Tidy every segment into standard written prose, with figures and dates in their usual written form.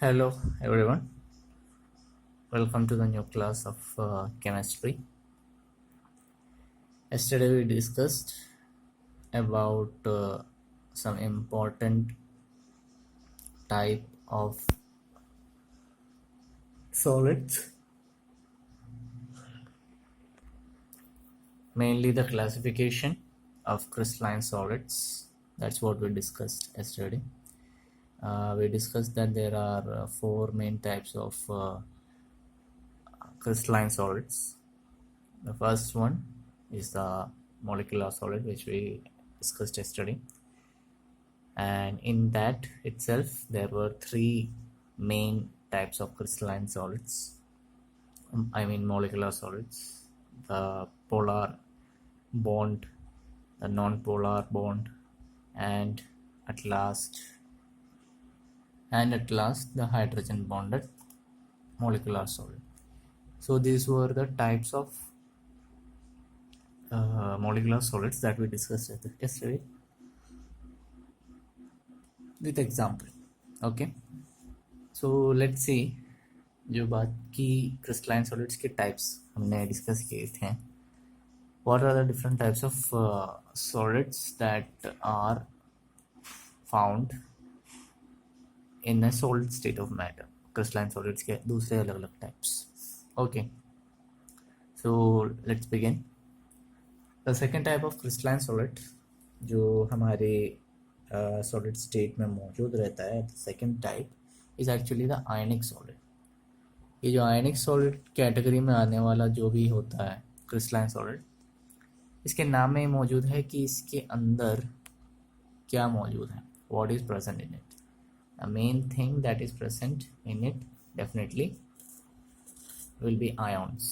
Hello everyone, welcome to the new class of chemistry. Yesterday we discussed about some important type of solids, mainly the classification of crystalline solids. That's what we discussed yesterday. We discussed that there are four main types of crystalline solids. The first one is the molecular solid, which we discussed yesterday, and in that itself there were three main types of crystalline solids. I mean molecular solids: the polar bond, the non-polar bond, and at last the hydrogen bonded molecular solid. So these were the types of molecular solids that we discussed yesterday with example. Okay, so let's see, जो बात की crystalline solids के types हमने discuss किए थे. What are the different types of solids that are found in a solid state of matter? Crystalline solids के दूसरे अलग अलग types. Okay, so let's begin. The second type of crystalline solid जो हमारे solid state में मौजूद रहता है, the second type is actually the ionic solid. ये जो आयनिक सॉलिड कैटेगरी में आने वाला जो भी होता है क्रिस्टलाइन सॉलिड, इसके नाम में मौजूद है कि इसके अंदर क्या मौजूद है. What is present in it? The main thing that is present in it definitely will be ions.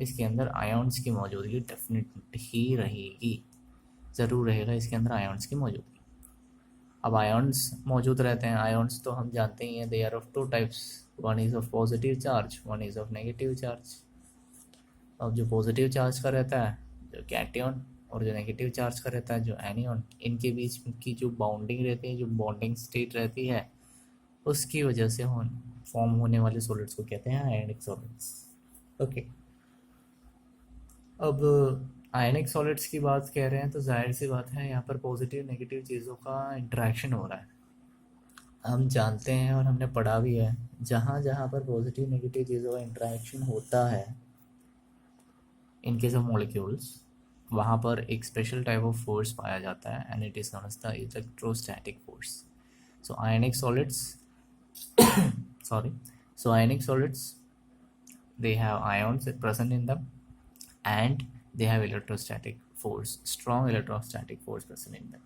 इसके अंदर आयॉन्स की मौजूदगी डेफिनेट ही रहेगी, ज़रूर रहेगा इसके अंदर आयॉन्स की मौजूदगी. अब आयॉन्स मौजूद रहते हैं. आयॉन्स तो हम जानते ही हैं, they are of two types. One is of positive charge, one is of negative charge. अब जो पॉजिटिव चार्ज का रहता है जो कैटियन, और जो नेगेटिव चार्ज का रहता है जो एनियन, इनके बीच की जो बाउंडिंग रहती है, जो बॉन्डिंग स्टेट रहती है, उसकी वजह से फॉर्म होने वाले सॉलिड्स को कहते हैं आयनिक सॉलिड्स. ओके, अब आयनिक सॉलिड्स की बात कह रहे हैं तो जाहिर सी बात है यहाँ पर पॉजिटिव नेगेटिव चीज़ों का इंटरेक्शन हो रहा है. हम जानते हैं और हमने पढ़ा भी है, जहाँ जहाँ पर पॉजिटिव नेगेटिव चीज़ों का इंटरेक्शन होता है इन केस ऑफ मॉलिक्यूल्स, वहाँ पर एक स्पेशल टाइप ऑफ फोर्स पाया जाता है, and it is known as the electrostatic force. So ionic solids so ionic solids, they have ions present in them and they have electrostatic force, strong electrostatic force present in them.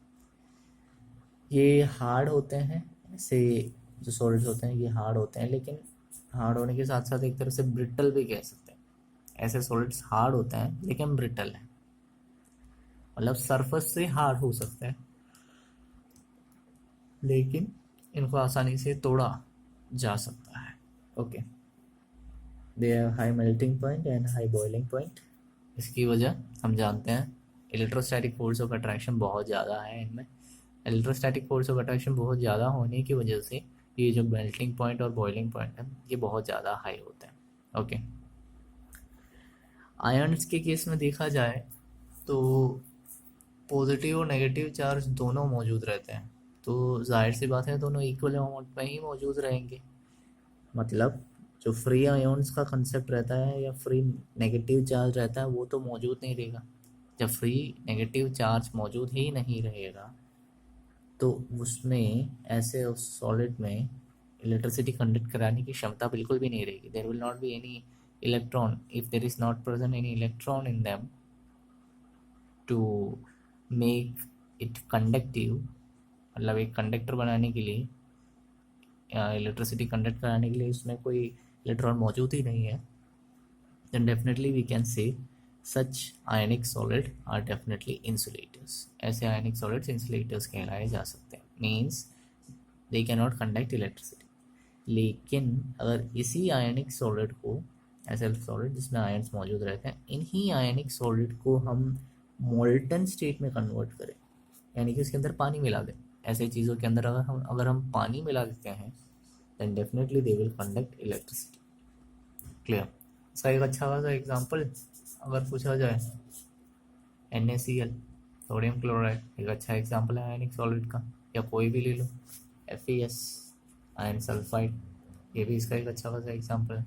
ये hard होते हैं, ऐसे जो solids होते हैं ये hard होते हैं, लेकिन हार्ड होने के साथ साथ एक तरह से ब्रिटल भी कह सकते हैं. ऐसे सॉलिड्स हार्ड होते हैं लेकिन ब्रिटल है, मतलब सरफेस से हार्ड हो सकता है लेकिन इनको आसानी से तोड़ा जा सकता है. Okay, they have high melting point and high boiling point. इसकी वजह हम जानते हैं, इलेक्ट्रोस्टैटिक फोर्स ऑफ अट्रैक्शन बहुत ज़्यादा है इनमें. इलेक्ट्रोस्टैटिक फोर्स ऑफ अट्रैक्शन बहुत ज़्यादा होने की वजह से ये जो मेल्टिंग पॉइंट और बॉइलिंग पॉइंट है ये बहुत ज़्यादा हाई होते हैं. ओके, आयन्स के केस में देखा जाए तो पॉजिटिव और नेगेटिव चार्ज दोनों मौजूद रहते हैं, तो जाहिर सी बात है दोनों इक्वल अमाउंट में ही मौजूद रहेंगे. मतलब जो फ्री आयन्स का कंसेप्ट रहता है या फ्री नेगेटिव चार्ज रहता है वो तो मौजूद नहीं रहेगा. जब फ्री नेगेटिव चार्ज मौजूद ही नहीं रहेगा तो उसमें ऐसे उस सॉलिड में इलेक्ट्रिसिटी कंडक्ट कराने की क्षमता बिल्कुल भी नहीं रहेगी. There will not be any electron if there is not present any electron in them to make it conductive. मतलब एक कंडक्टर बनाने के लिए, इलेक्ट्रिसिटी कंडक्ट कराने के लिए उसमें कोई इलेक्ट्रॉन मौजूद ही नहीं है, then definitely we can say such ionic solid are definitely insulators. ऐसे ionic solids insulators कहलाए जा सकते हैं, means they cannot conduct electricity. लेकिन अगर इसी ionic solid को, ऐसे solid जिसमें ions मौजूद रहते हैं, इन्हीं ionic solid को हम molten state में convert करें, यानी कि उसके अंदर पानी मिला दें. ऐसे चीज़ों के अंदर अगर हम पानी मिला देते हैं then definitely they will conduct electricity. Clear? इसका एक अच्छा खासा एग्जाम्पल अगर पूछा जाए, NaCl, सोडियम क्लोराइड एक अच्छा एग्जाम्पल है आयनिक सॉलिड का, या कोई भी ले लो, FeS, आयरन सल्फाइड, ये भी इसका एक अच्छा खासा एग्जाम्पल है।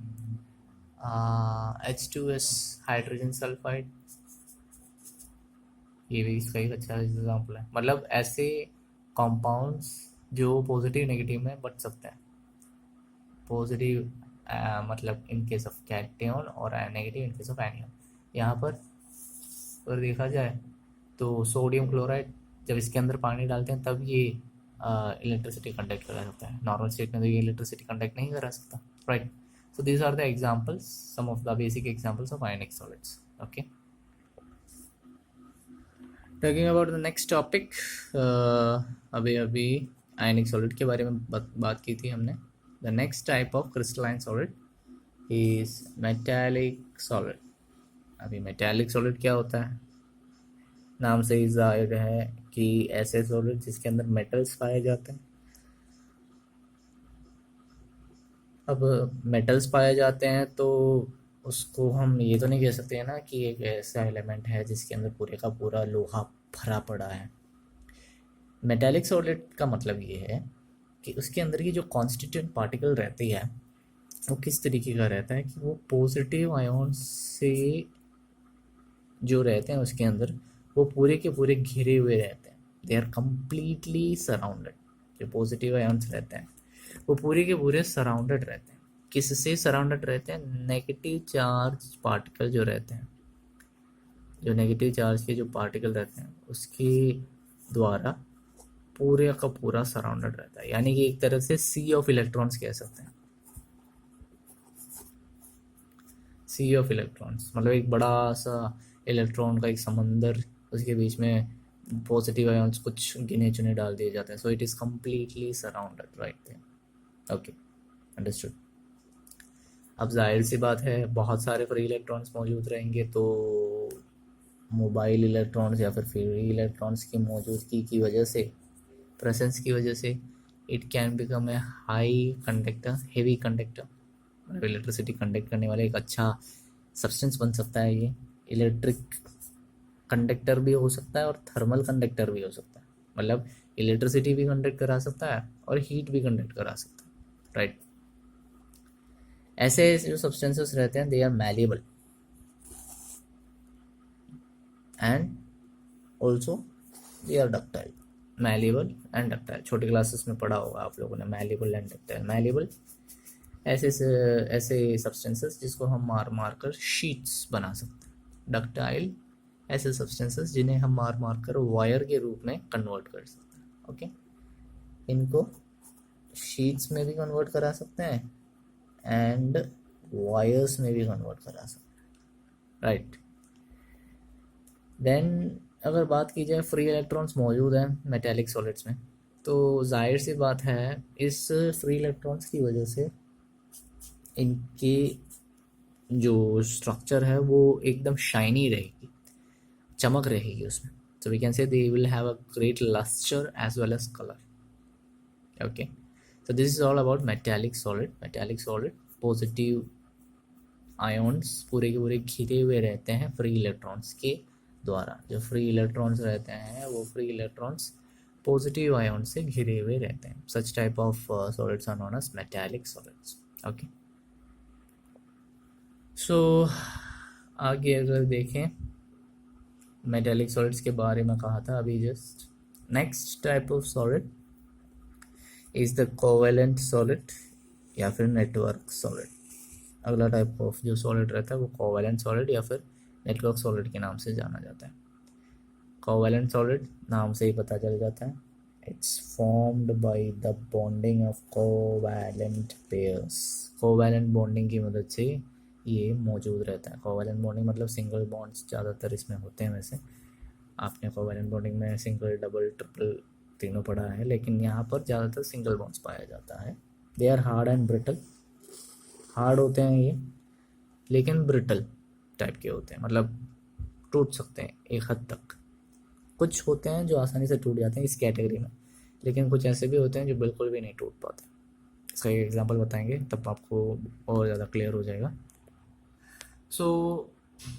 H2S, हाइड्रोजन सल्फाइड, ये भी इसका एक अच्छा एग्जाम्पल है। मतलब ऐसे कंपाउंड्स जो पॉजिटिव नेगेटिव में बच सकते हैं। पॉजिटिव मतलब इन केस ऑफ कैटायन और negative in case of anion. यहाँ पर अगर देखा जाए तो सोडियम क्लोराइड जब इसके अंदर पानी डालते हैं तब ये इलेक्ट्रिसिटी कंडक्ट करा सकता है, नॉर्मल स्टेट में तो ये इलेक्ट्रिसिटी कंडक्ट नहीं करा सकता, right? So these are the examples, some of the basic examples of ionic solids. Okay. Talking about the next topic, अभी ionic solid के बारे में बात की थी हमने. The next type of crystalline solid is metallic solid. अभी metallic solid क्या होता है? नाम से ही जाहिर है कि ऐसे solid जिसके अंदर metals पाए जाते हैं. अब मेटल्स पाए जाते हैं तो उसको हम ये तो नहीं कह सकते हैं ना कि एक ऐसा एलिमेंट है जिसके अंदर पूरे का पूरा लोहा भरा पड़ा है। मेटालिक सॉलिड का मतलब ये है कि उसके अंदर की जो कॉन्स्टिट्यूएंट पार्टिकल रहती है वो किस तरीके का रहता है कि वो पॉजिटिव आयोन से जो रहते हैं उसके अंदर वो पूरे के पूरे घिरे हुए रहते हैं। They are completely surrounded. जो पॉजिटिव आयोन्स रहते हैं वो पूरे के पूरे सराउंडेड रहते हैं। किससे सराउंडेड रहते हैं? नेगेटिव चार्ज पार्टिकल जो रहते हैं, जो नेगेटिव चार्ज के जो पार्टिकल रहते हैं उसके द्वारा पूरे का पूरा सराउंडेड रहता है। यानी कि एक तरह से सी ऑफ इलेक्ट्रॉन्स कह सकते हैं। सी ऑफ इलेक्ट्रॉन्स मतलब एक बड़ा सा इलेक्ट्रॉन का एक समंदर, उसके बीच में पॉजिटिव आयोन्स कुछ गिने चुने डाल दिए जाते हैं। So it is completely surrounded, right? Okay, understood. अब जाहिर सी बात है बहुत सारे फ्री इलेक्ट्रॉन्स मौजूद रहेंगे तो मोबाइल इलेक्ट्रॉन्स या फिर फ्री इलेक्ट्रॉन्स की मौजूदगी की वजह से, प्रेजेंस की वजह से it can become a high conductor, heavy conductor. मतलब इलेक्ट्रिसिटी कंडक्ट करने वाला एक अच्छा सब्सटेंस बन सकता है। ये इलेक्ट्रिक कंडक्टर भी हो सकता है और थर्मल कंडक्टर भी हो सकता है। मतलब इलेक्ट्रिसिटी भी कंडक्ट करा सकता है और हीट भी कंडक्ट करा सकता है, राइट? ऐसे जो सब्सटेंसेस रहते हैं they are malleable and also they are ductile. Malleable and ductile, छोटी क्लासेस में पढ़ा होगा आप लोगों ने, मैलिएबल एंड डक्टाइल। मैलिएबल ऐसे सब्सटेंसेस जिसको हम मार कर शीट्स बना सकते हैं। डक्टाइल ऐसे सब्सटेंसेस जिन्हें हम मार कर वायर के रूप में कन्वर्ट कर सकते हैं। ओके, इनको शीट्स में भी कन्वर्ट करा सकते हैं एंड वायर्स में भी कन्वर्ट करा सकते हैं, राइट? देन अगर बात की जाए फ्री इलेक्ट्रॉन्स मौजूद हैं मेटालिक सॉलिड्स में, तो जाहिर सी बात है इस फ्री इलेक्ट्रॉन्स की वजह से इनकी जो स्ट्रक्चर है वो एकदम शाइनी रहेगी, चमक रहेगी उसमें। सो we can say they will have a great lustre as well as colour. Okay, so this is all about metallic solid positive ions पूरे के पूरे घिरे हुए रहते हैं फ्री इलेक्ट्रॉन्स के द्वारा। जो फ्री इलेक्ट्रॉन्स रहते हैं वो फ्री इलेक्ट्रॉन्स पॉजिटिव आयोन से घिरे हुए रहते हैं। Such type of solids are known as metallic solids. Okay, so आगे अगर देखें मेटालिक सॉलिड्स के बारे में कहा था अभी just. Next type of solid is the covalent solid या फिर नेटवर्क सॉलिड। अगला टाइप ऑफ जो सॉलिड रहता है वो कोवेलेंट सॉलिड या फिर नेटवर्क सॉलिड के नाम से जाना जाता है। कोवेलेंट सॉलिड नाम से ही पता चल जाता है, it's formed by the bonding of covalent pairs. Covalent bonding की मदद से ये मौजूद रहता है। कोवेलेंट बॉन्डिंग मतलब सिंगल बॉन्ड्स ज़्यादातर इसमें होते हैं। वैसे आपने कोवेलेंट बॉन्डिंग में सिंगल, डबल, ट्रिपल तीनों पढ़ा है, लेकिन यहाँ पर ज़्यादातर सिंगल बॉन्ड्स पाया जाता है। They are hard and brittle. Hard होते हैं ये लेकिन ब्रिटल टाइप के होते हैं, मतलब टूट सकते हैं एक हद तक। कुछ होते हैं जो आसानी से टूट जाते हैं इस कैटेगरी में, लेकिन कुछ ऐसे भी होते हैं जो बिल्कुल भी नहीं टूट पाते। इसका एक एग्जांपल बताएंगे तब आपको और ज़्यादा क्लियर हो जाएगा। सो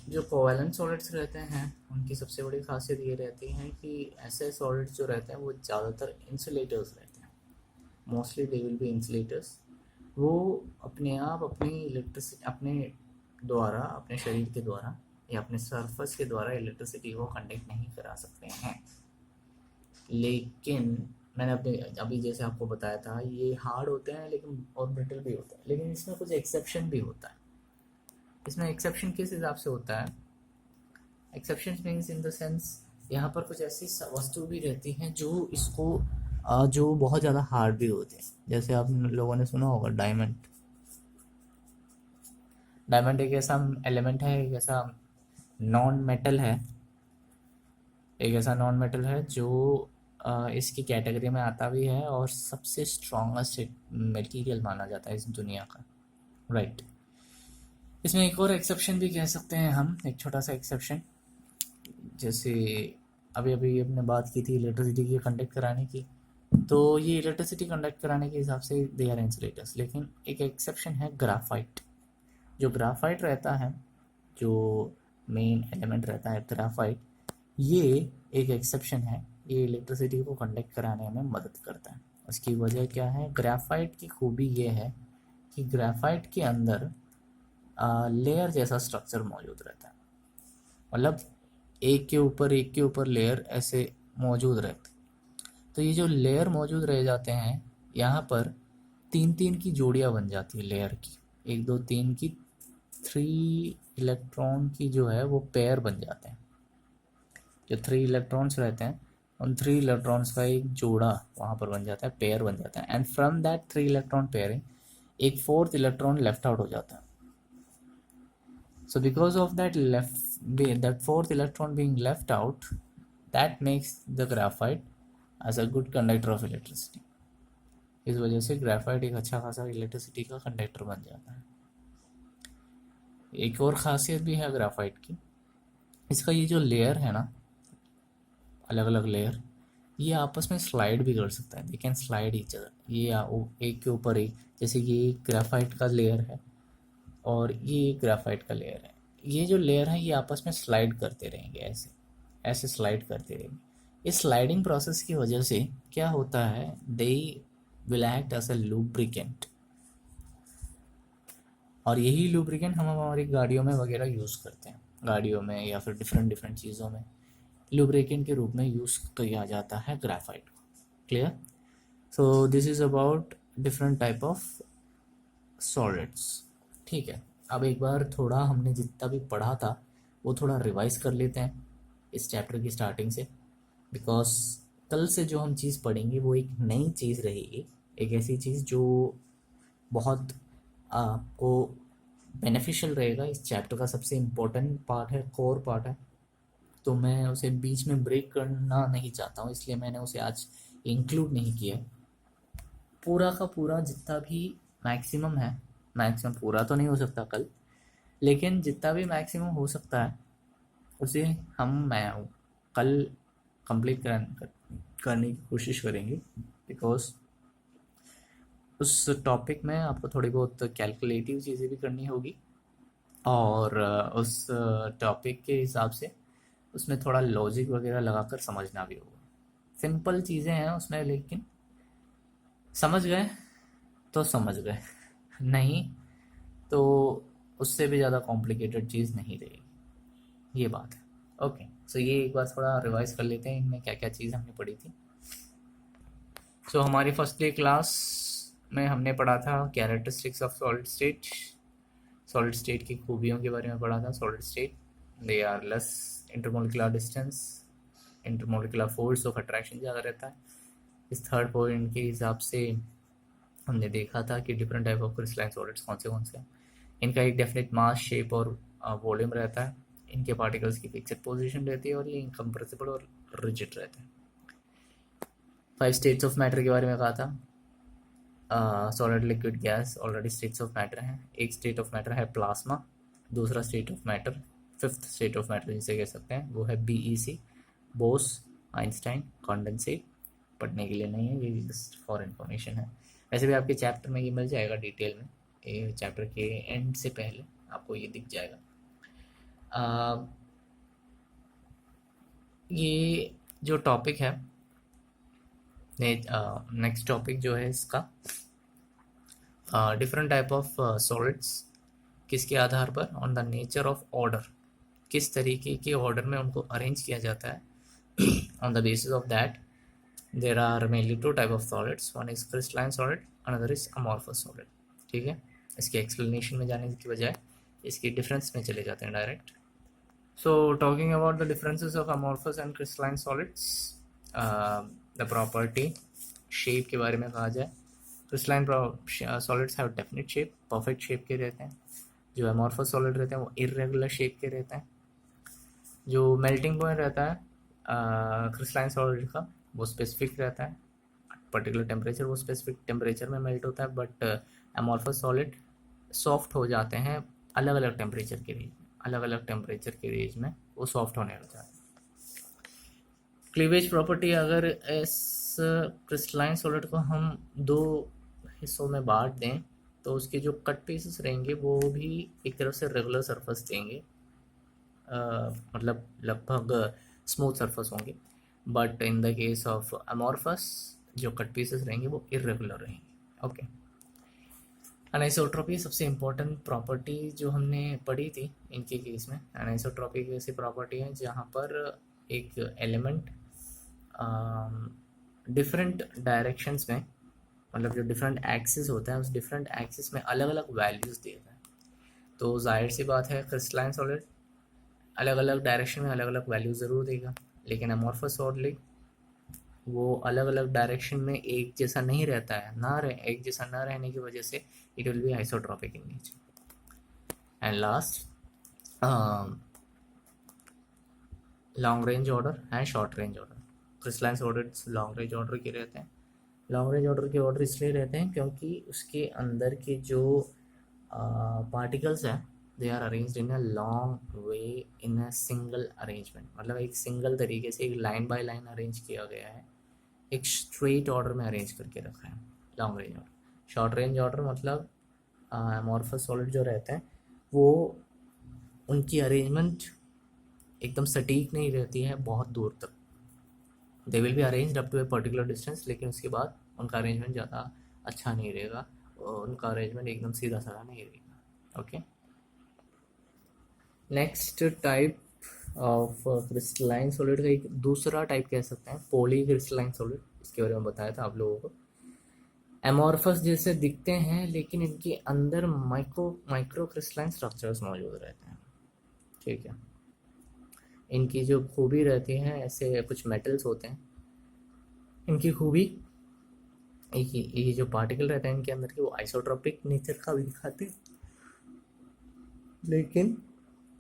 जो कोवैलेंट सॉलिड्स रहते हैं उनकी सबसे बड़ी खासियत ये रहती है कि ऐसे सॉलिड्स जो रहते हैं वो ज़्यादातर इंसुलेटर्स रहते हैं। Mostly they will B insulators. वो अपने आप अपनी इलेक्ट्रिसिटी अपने शरीर के द्वारा या अपने सरफेस के द्वारा इलेक्ट्रिसिटी को कंडक्ट नहीं करा सकते हैं। लेकिन मैंने अभी जैसे आपको बताया था, ये हार्ड होते हैं लेकिन और ब्रिटल भी होता है, लेकिन इसमें कुछ एक्सेप्शन भी होता है। इसमें एक्सेप्शन किस हिसाब से होता है? Exception means in the sense यहाँ पर कुछ ऐसी वस्तु भी रहती हैं जो बहुत ज़्यादा हार्ड भी होते हैं। जैसे आप लोगों ने सुना होगा डायमंड। डायमंड एक ऐसा एलिमेंट है, एक ऐसा नॉन मेटल है जो इसकी कैटेगरी में आता भी है और सबसे स्ट्रॉन्गेस्ट मटेरियल माना जाता है इस दुनिया का, राइट। इसमें एक और एक्सेप्शन भी कह सकते हैं हम, एक छोटा सा एक्सेप्शन। जैसे अभी अभी हमने बात की थी इलेक्ट्रिसिटी की कंडक्ट कराने की, तो ये इलेक्ट्रिसिटी कंडक्ट कराने के हिसाब से दे आर इंसुलेटर्स। लेकिन एक एक्सेप्शन है ग्राफाइट। जो ग्राफाइट रहता है, जो मेन एलिमेंट रहता है ग्राफाइट, ये एक एक्सेप्शन है। ये इलेक्ट्रिसिटी को कंडक्ट कराने में मदद करता है। उसकी वजह क्या है? ग्राफाइट की खूबी ये है कि ग्राफाइट के अंदर लेयर जैसा स्ट्रक्चर मौजूद रहता है। मतलब एक के ऊपर लेयर ऐसे मौजूद रहते। तो ये जो लेयर मौजूद रह जाते हैं, यहाँ पर 3 की जोड़ियाँ बन जाती है लेयर की, 1 2 3 की 3 इलेक्ट्रॉन की जो है वो पेयर बन जाते हैं। जो 3 इलेक्ट्रॉन्स रहते हैं उन 3 इलेक्ट्रॉन्स का एक जोड़ा वहाँ पर बन जाता है, पेयर बन जाता है। And from that 3 electron pairing एक 4th इलेक्ट्रॉन लेफ्ट आउट हो जाता है। So because of that 4th electron being left out, that makes the graphite as a good conductor of electricity. इस वजह से ग्राफाइट एक अच्छा खासा इलेक्ट्रिसिटी का कंडक्टर बन जाता है। एक और खासियत भी है ग्राफाइट की, इसका ये जो लेयर है ना, अलग अलग लेयर, ये आपस में स्लाइड भी कर सकता है। They can slide each other. ये एक के ऊपर एक, जैसे ये ग्राफाइट का लेयर है और ये ग्राफाइट का लेयर है। ये जो लेयर है ये आपस में स्लाइड करते रहेंगे, ऐसे ऐसे स्लाइड करते रहेंगे। इस स्लाइडिंग प्रोसेस की वजह से क्या होता है, they will act as a lubricant. और यही लुब्रिकेंट हम हमारी गाड़ियों में वगैरह यूज़ करते हैं, गाड़ियों में या फिर डिफरेंट चीज़ों में लुब्रिकेंट के रूप में यूज़ किया जाता है ग्राफाइट को। Clear? So this is about different type of solids. ठीक है, अब एक बार थोड़ा हमने जितना भी पढ़ा था वो थोड़ा रिवाइज कर लेते हैं इस चैप्टर की स्टार्टिंग से, बिकॉज कल से जो हम चीज़ पढ़ेंगे वो एक नई चीज़ रहेगी, एक ऐसी चीज़ जो बहुत आपको बेनिफिशियल रहेगा। इस चैप्टर का सबसे इम्पोर्टेंट पार्ट है, कोर पार्ट है, तो मैं उसे बीच में ब्रेक करना नहीं चाहता हूँ, इसलिए मैंने उसे आज इंक्लूड नहीं किया। पूरा का पूरा जितना भी मैक्सिमम है, मैक्सिमम पूरा तो नहीं हो सकता कल, लेकिन जितना भी मैक्सिमम हो सकता है उसे मैं कल कंप्लीट करने की कोशिश करेंगे। बिकॉज उस टॉपिक में आपको थोड़ी बहुत कैलकुलेटिव चीज़ें भी करनी होगी और उस टॉपिक के हिसाब से उसमें थोड़ा लॉजिक वगैरह लगाकर समझना भी होगा। सिंपल चीज़ें हैं उसमें, लेकिन समझ गए तो समझ गए, नहीं तो उससे भी ज़्यादा कॉम्प्लिकेटेड चीज़ नहीं रहेगी, ये बात है। ओके, सो ये एक बार थोड़ा रिवाइज कर लेते हैं इनमें क्या क्या चीज़ हमने पढ़ी थी। सो हमारी फर्स्ट डे क्लास में हमने पढ़ा था characteristics of solid state. Solid state की खूबियों के बारे में पढ़ा था। Solid state, they are less intermolecular distance, intermolecular force of attraction ज़्यादा रहता है। इस थर्ड पॉइंट के हिसाब से हमने देखा था कि different type of crystalline solids कौन से हैं। इनका एक डेफिनेट मास, शेप और वॉल्यूम रहता है। इनके पार्टिकल्स की फिक्स्ड पोजीशन रहती है और ये इनकम्प्रेसिबल और रिजिड रहते हैं। 5 स्टेट्स ऑफ मैटर के बारे में कहा था। Solid, liquid, gas already states of matter हैं। एक स्टेट ऑफ मैटर है प्लाज्मा, दूसरा state of matter, 5th state of matter जिसे कह सकते हैं वो है BEC, बोस आइंस्टाइन कंडेंसेट। पढ़ने के लिए नहीं है, ये जस्ट फॉर इन्फॉर्मेशन है। वैसे भी आपके चैप्टर में ये मिल जाएगा डिटेल में, ये चैप्टर के एंड से पहले आपको ये दिख जाएगा। ये जो टॉपिक है, नेक्स्ट टॉपिक जो है इसका डिफरेंट टाइप ऑफ सॉलिड्स, किसके आधार पर, on the nature of order, किस तरीके के ऑर्डर में उनको अरेंज किया जाता है। On the basis of that there are mainly two type of solids, one is crystalline solid, another is amorphous solid. ठीक है, इसके एक्सप्लेनेशन में जाने की बजाय इसकी डिफरेंस में चले जाते हैं direct. So talking about the differences of amorphous and crystalline solids, the property, shape के बारे में कहा जाए, crystalline solids have definite shape, perfect shape के रहते हैं। जो अमॉर्फस सॉलिड रहते हैं वो इरेगुलर शेप के रहते हैं। जो मेल्टिंग पॉइंट रहता है क्रिस्टलाइन सॉलिड का, वो स्पेसिफिक रहता है, पर्टिकुलर टेम्परेचर, वो स्पेसिफिक टेम्परेचर में मेल्ट होता है। बट अमॉर्फस सॉलिड सॉफ्ट हो जाते हैं अलग अलग टेम्परेचर के रेंज में, अलग अलग टेम्परेचर के रेंज में वो सॉफ्ट होने लग जाते हैं। क्लीवेज प्रॉपर्टी, अगर इस क्रिस्टलाइन सॉलिड को हम दो हिस्सों में बांट दें तो उसके जो कट पीसेस रहेंगे वो भी एक तरफ से रेगुलर सरफेस देंगे, मतलब लगभग स्मूथ सरफेस होंगे। But in the case of amorphous जो कट पीसेस रहेंगे वो इरेगुलर रहेंगे। ओके, अनिसोट्रॉपी सबसे इम्पोर्टेंट प्रॉपर्टी जो हमने पढ़ी थी इनके केस में। अनिसोट्रॉपी एक ऐसी प्रॉपर्टी है जहाँ पर एक एलिमेंट डिफरेंट डायरेक्शंस में, मतलब जो डिफरेंट एक्सिस होता है उस डिफरेंट एक्सिस में अलग अलग वैल्यूज़ देता है। तो जाहिर सी बात है क्रिस्टलाइन सॉलिड अलग अलग डायरेक्शन में अलग अलग वैल्यू ज़रूर देगा, लेकिन अमॉर्फस सॉलिड वो अलग अलग डायरेक्शन में एक जैसा नहीं रहता है, एक जैसा ना रहने की वजह से it will be isotropic in nature. And last, long range order and short range order. Crystalline solids long range order के रहते हैं। लॉन्ग रेंज ऑर्डर के ऑर्डर इसलिए रहते हैं क्योंकि उसके अंदर के जो पार्टिकल्स हैं they are arranged in a long way in a single arrangement, मतलब एक सिंगल तरीके से एक लाइन बाय लाइन अरेंज किया गया है, एक स्ट्रेट ऑर्डर में अरेंज करके रखा है, long range order. Short range order मतलब अमॉर्फस सॉलिड जो रहते हैं वो उनकी अरेंजमेंट एकदम सटीक नहीं रहती है बहुत दूर तक। They will be arranged up to a particular distance, लेकिन उसके बाद उनका अरेंजमेंट ज़्यादा अच्छा नहीं रहेगा, और उनका अरेंजमेंट एकदम सीधा साधा नहीं रहेगा। Okay, next type of crystalline solid का एक दूसरा टाइप कह सकते हैं पॉली क्रिस्टलाइन सॉलिड, इसके बारे में बताया था आप लोगों को। एमॉर्फस जैसे दिखते हैं लेकिन इनके अंदर माइक्रो क्रिस्टलाइन स्ट्रक्चर्स मौजूद रहते हैं। ठीक है, इनकी जो खूबी रहती है, ऐसे कुछ मेटल्स होते हैं, इनकी खूबी ये जो पार्टिकल रहते हैं इनके अंदर के वो आइसोट्रोपिक नेचर का भी दिखाते हैं, लेकिन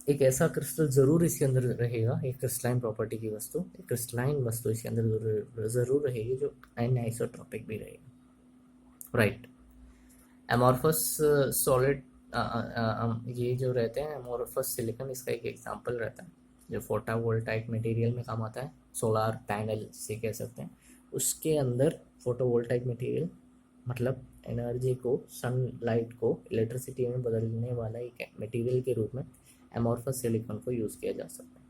एक ऐसा क्रिस्टल ज़रूर इसके अंदर रहेगा, एक क्रिस्टलाइन प्रॉपर्टी की वस्तु, एक क्रिस्टलाइन वस्तु इसके अंदर ज़रूर रहेगी जो आइसोट्रोपिक भी रहेगी। राइट, एमॉर्फस सॉलिड, ये जो रहते हैं एमॉर्फस सिलिकॉन, इसका एक एग्जांपल रहता है जो फोटोवोल्टाइक मटेरियल में काम आता है, सोलार पैनल से कह सकते हैं। उसके अंदर फोटोवोल्टाइक मटेरियल मतलब एनर्जी को, सनलाइट को इलेक्ट्रिसिटी में बदलने वाला एक मटेरियल के रूप में एमॉर्फस सिलिकॉन को यूज़ किया जा सकता है।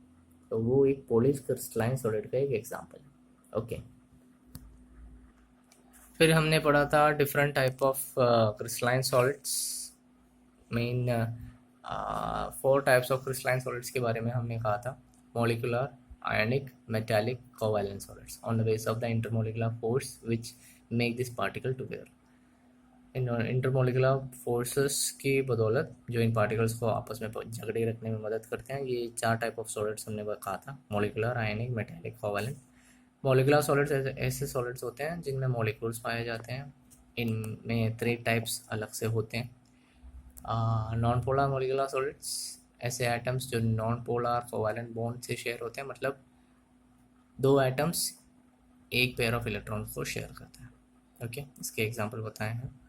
तो वो एक पॉली क्रिस्टलाइन सॉलिड का एक एग्जांपल है। ओके, फिर हमने पढ़ा था different type of crystalline solids. Main 4 types of crystalline solids के बारे में हमने कहा था, molecular, ionic, metallic, covalent solids on the base of the intermolecular force which make this particle together. In intermolecular forces की बदौलत जो इन पार्टिकल्स को आपस में झगड़े रखने में मदद करते हैं, ये 4 टाइप ऑफ सॉलिड्स हमने कहा था, मॉलिक्यूलर, आयनिक, मेटालिक, कोवैलेंट। मॉलिक्यूलर सॉलिड्स ऐसे सॉलिड्स होते हैं जिनमें मॉलिक्यूल्स पाए जाते हैं। इनमें 3 टाइप्स अलग से होते हैं। नॉन पोलर मॉलिक्यूलर सॉलिड्स, ऐसे एटम्स जो नॉन पोलर कोवैलेंट बॉन्ड से शेयर होते हैं, मतलब 2 एटम्स एक पेयर ऑफ इलेक्ट्रॉन्स को शेयर करते हैं। ओके, इसके एग्जांपल बताए हैं।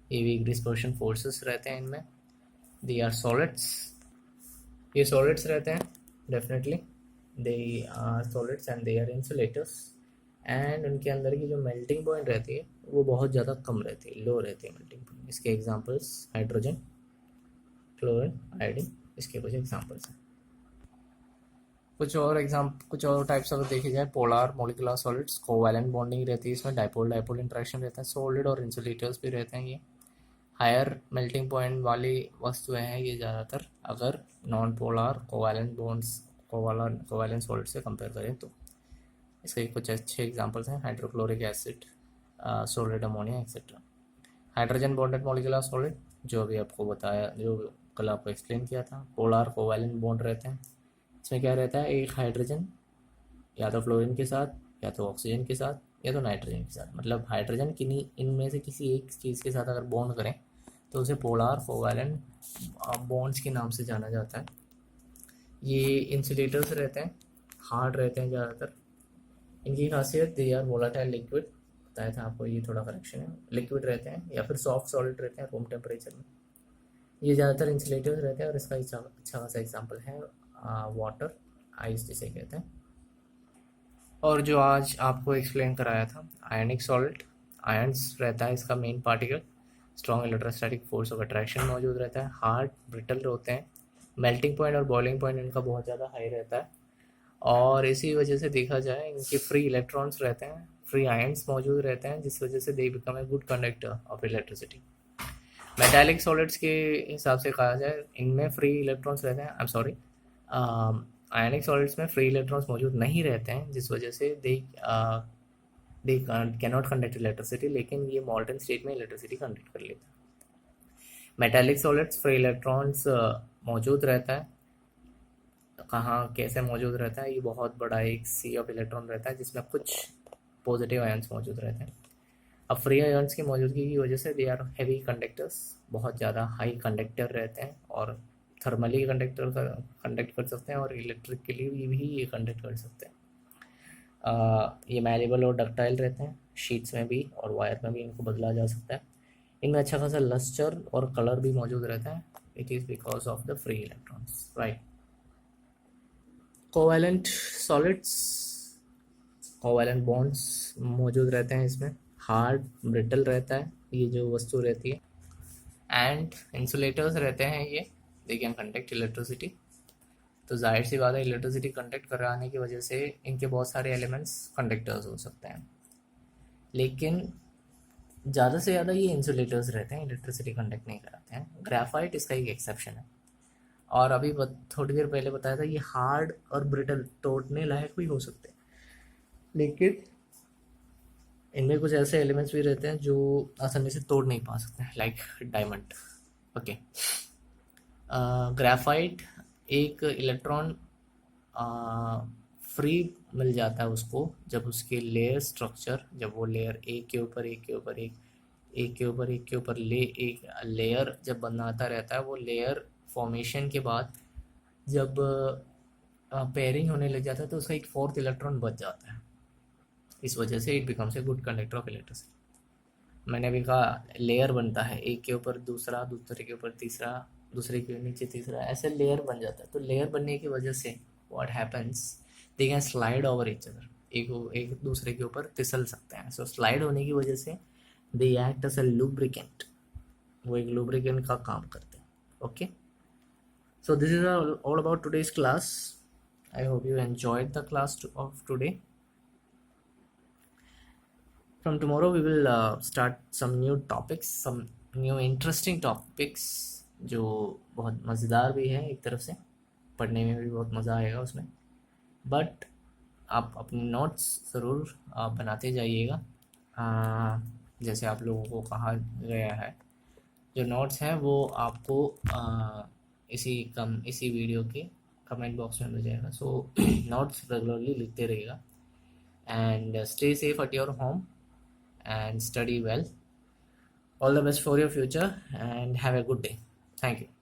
ये वीक डिस्पर्शन फोर्सेस रहते हैं इनमें। दे आर सॉलिड्स, ये सॉलिड्स रहते हैं definitely, they are solids and they are insulators and उनके अंदर की जो मेल्टिंग पॉइंट रहती है वो बहुत ज़्यादा कम रहती है, लो रहती है मेल्टिंग पॉइंट। इसके एग्जांपल्स हाइड्रोजन, क्लोरीन, आयोडीन, इसके कुछ एग्जांपल्स हैं। कुछ और टाइप्स अगर देखी जाए, polar molecular solids, covalent bonding रहती है इसमें, डाइपोल डाइपोल इंटरेक्शन रहता है, सॉलिड और इंसुलेटर्स भी रहते हैं। ये हायर मेल्टिंग पॉइंट वाली वस्तुएं हैं ये ज़्यादातर, अगर non polar covalent bonds covalent solid से कंपेयर करें तो। इसके कुछ अच्छे एग्जांपल्स हैं, hydrochloric acid, solid ammonia etcetera. Hydrogen bonded molecular solid, जो अभी आपको बताया, जो कल आपको एक्सप्लेन किया था, पोलर कोवैलेंट बॉन्ड रहते हैं। इसमें क्या रहता है, एक हाइड्रोजन या तो फ्लोरीन के साथ, या तो ऑक्सीजन के साथ, या तो नाइट्रोजन के साथ, मतलब हाइड्रोजन किन्हीं इनमें से किसी एक चीज़ के साथ अगर बॉन्ड करें तो उसे पोलर कोवैलेंट बॉन्ड्स के नाम से जाना जाता है। ये इंसुलेटर्स रहते हैं, हार्ड रहते हैं ज़्यादातर। इनकी खासियत, दे आर वोलाटाइल लिक्विड, बताया था आपको, ये थोड़ा करेक्शन है, लिक्विड रहते हैं या फिर सॉफ्ट सॉलिड रहते हैं रूम टेम्परेचर में। ये ज़्यादातर इंसुलेटर्स रहते हैं और इसका अच्छा खासा एग्जाम्पल है वाटर, आइस जिसे कहते हैं। और जो आज आपको एक्सप्लेन कराया था, आयनिक सॉल्ट, आयंस रहता है इसका main particle, strong electrostatic force of attraction मौजूद रहता है, हार्ड ब्रिटल होते हैं, मेल्टिंग पॉइंट और बॉइलिंग पॉइंट इनका बहुत ज़्यादा हाई रहता है, और इसी वजह से देखा जाए इनके फ्री इलेक्ट्रॉन्स रहते हैं, फ्री आयंस मौजूद रहते हैं, जिस वजह से they become a good conductor of electricity. Metallic solids के हिसाब से कहा जाए, इनमें फ्री इलेक्ट्रॉन्स रहते हैं, I am sorry, ionic solids में फ्री इलेक्ट्रॉन्स मौजूद नहीं रहते हैं, जिस वजह से they can not conduct electricity, लेकिन ये मॉल्टन स्टेट में इलेक्ट्रिसिटी कंडक्ट कर लेता है। मेटालिक सॉलिड्स फ्री इलेक्ट्रॉन्स मौजूद रहता है, कहाँ कैसे मौजूद रहता है, ये बहुत बड़ा एक सी ऑफ इलेक्ट्रॉन रहता है जिसमें कुछ पॉजिटिव आयंस मौजूद रहते हैं। अब फ्री आयंस की मौजूदगी की वजह से दे आर हैवी कंडक्टर्स, बहुत ज़्यादा हाई कंडक्टर रहते हैं, और थर्मली कंडक्ट कर सकते हैं, और इलेक्ट्रिकली भी ये कंडक्ट कर सकते हैं। ये मैलेबल और डक्टाइल रहते हैं, शीट्स में भी और वायर में भी इनको बदला जा सकता है। इनमें अच्छा खासा लस्टर और कलर भी मौजूद रहता है, it is because of the free electrons, right. Covalent solids, covalent bonds मौजूद रहते हैं इसमें, हार्ड ब्रिटल रहता है ये जो वस्तु रहती है, एंड इंसुलेटर्स रहते हैं ये, दे कैन कंडक्ट इलेक्ट्रिसिटी। तो जाहिर सी बात है, इलेक्ट्रिसिटी कंडक्ट कराने की वजह से इनके बहुत सारे एलिमेंट्स कंडक्टर्स हो सकते हैं, लेकिन ज़्यादा से ज़्यादा ये इंसुलेटर्स रहते हैं, इलेक्ट्रिसिटी कंडक्ट नहीं कराते हैं। ग्रेफाइट इसका एक एक्सेप्शन है, और अभी थोड़ी देर पहले बताया था ये हार्ड और ब्रिटल तोड़ने लायक भी हो सकते हैं, लेकिन इनमें कुछ ऐसे एलिमेंट्स भी रहते हैं जो आसानी से तोड़ नहीं पा सकते हैं, लाइक डायमंड। ओके, ग्रेफाइट एक इलेक्ट्रॉन फ्री मिल जाता है उसको, जब उसके लेयर स्ट्रक्चर, जब वो लेयर एक के ऊपर एक के ऊपर एक के ऊपर एक के ऊपर एक लेयर जब बनाता रहता है, वो लेयर फॉर्मेशन के बाद जब पेयरिंग होने लग जाता है तो उसका एक फोर्थ इलेक्ट्रॉन बच जाता है, इस वजह से it becomes a good conductor of electricity. मैंने अभी कहा लेयर बनता है, एक के ऊपर दूसरा, दूसरे के ऊपर तीसरा, दूसरे के नीचे तीसरा, ऐसे लेयर बन जाता है। तो लेयर बनने की वजह से what happens, they can slide over each other, एक दूसरे के ऊपर फिसल सकते हैं। सो स्लाइड होने की वजह से they act as a lubricant, वो एक लुब्रिकेंट का काम करते हैं। Okay, so this is all about today's class. I hope you enjoyed the class of today. From tomorrow we will start some new topics, some new interesting topics जो बहुत मज़ेदार भी है, एक तरफ से पढ़ने में भी बहुत मज़ा आएगा उसमें, बट आप अपने नोट्स ज़रूर बनाते जाइएगा। जैसे आप लोगों को कहा गया है, जो नोट्स हैं वो आपको इसी वीडियो के कमेंट बॉक्स में मिल जाएगा। सो नोट्स रेगुलरली लिखते रहिएगा, and stay safe at your home and study well. All the best for your future and have a good day. Thank you.